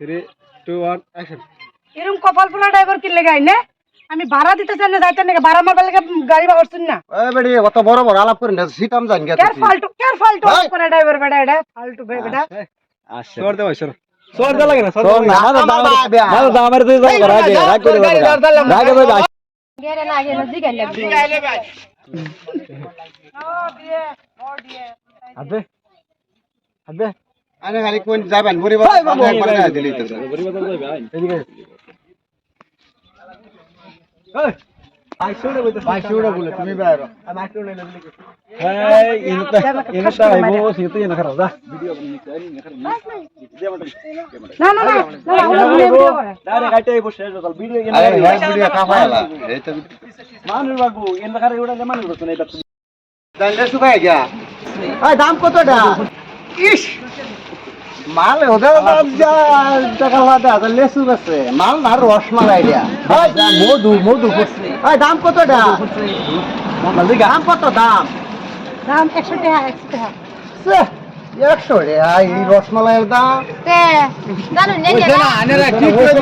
3 2 1 action. এরকম কপাল পোলা ড্রাইভার কিনলে গাই না আমি ভাড়া দিতে চাই না যাইতে না ভাড়া মারবার লাগে গাড়ি বাড়ছুন না এই বেডি অত বড় বড় আলাপ করেন না সিটাম জান গেছে কেয়ার ফাল্টু করে ড্রাইভার বেটা এটা ফাল্টু বেটা আচ্ছা সর দে ভাই সর সর দে লাগে না সর না মারো দা আমার তুই যাও রাগে রাগ করে রাগে ভাই গেরে লাগে না জিগাইলে ভাই আবে আবে আরে খালি কোন যাবেন পরিবার একবার না দিলি তো পরিবার যাবে ভাই এদিকে এই ভাই শুড়ে বলে তুমি বাইরে আমি শুড়ে না বলি এই ইনতা আইবো সিতে না খারাপ দা ভিডিও না না না ডাইরেক্ট আইতে আইবো শেষ হল ভিডিও আরে ভাই ভিডিও কাফালা এই তো মানুষ বাবু ইনতা খারে উড়ালে মানুষ বসে না এটা জানলে শুকায় গিয়া এই দাম কতটা ইস মাল ওদের যা টাকা লাদা আছে লেসু আছে মাল না রসমালাই দিয়া মধু মধু এই দাম কতটা দাম কত দাম দাম 100 টাকা 100 টাকা 100 রে এই রসমালাইয়ের দাম তে জানো নে না আনেরা ঠিক করে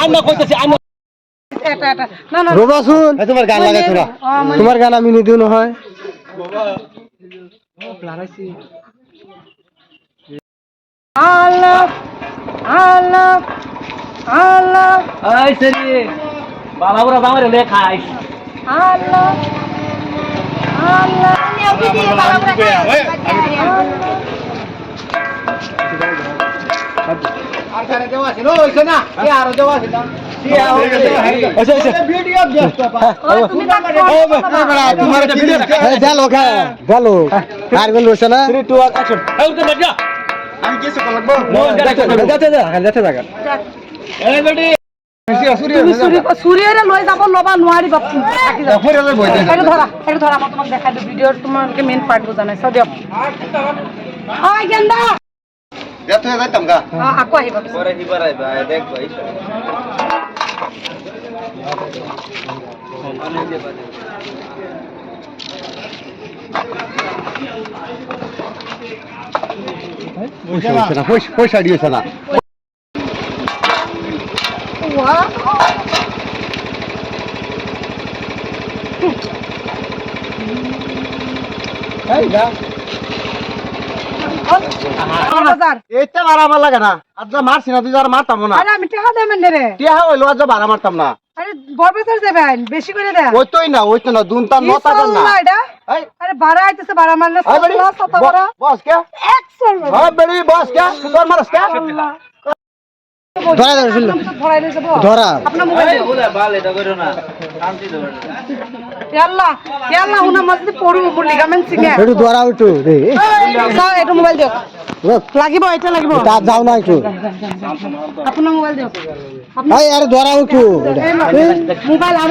আমরা কইতেছি আমি এটা না না রবাসুন তোমার গান লাগাই তোরা তোমার গান আমি নি দিও না হয় আল্লাহ আল্লাহ আল্লাহ এই সেরি বালাবুরা বামারে লেখাইস আল্লাহ আল্লাহ নিও কি বাবা আর খানে দেওয়া আছে ওইছে না কি আর দেওয়া আছে আচ্ছা আচ্ছা ভিডিও ব্যস্ত তুমি তোমার ভিডিও জালো খা জালো আর কোন রইছে না 3 2 1 অ্যাকশন এই তো বাজা আমি কিছু করব যাতে জায়গা এই বেটি সূর্যরে লই যাব লবা নোয়ারি বাপ থাকি যাও ফেরে লই বইতে এটা ধরা মই তোমাক দেখাই দিও ভিডিওর তোমাকে মেইন পার্ট বুঝানাই সব দিও ওই গেন্দা যত হয়ে যাইতাম গা আকো আহিবা পরে দিবার আইবা দেখ ভাই পয়সা দিয়েছে না এইটা ভাড়া আমার লাগে না আজ মারছি না তুই যারা মারতাম না আরে আমি টাকা দেবেন রে টিয়া হইলো আজ ভাড়া মারতাম না আরে বরবাজার যাবেন বেশি করে দেন ওই তো না দুনতা নতা না এটা এই আরে ভাড়া আইতেছে ভাড়া মারলে সত ভাড়া বস কে 100 হ্যাঁ বেরি বস কে তোর মারস কে ধরা ধরাই লই যাব ধরা আপনার মোবাইল বলে বাল এটা কইরো না শান্তি দাও আল্লাহ আল্লাহ উনা মসজিদ পড়ু উপর লিগামেন্ট সিঙ্গে একটু ধরা উঠু রে যাও এটা মোবাইল দিও লাগিব এটা লাগিব তা যাও না একটু আপনার মোবাইল দিও এই আরে ধরা উঠু মোবাইল আর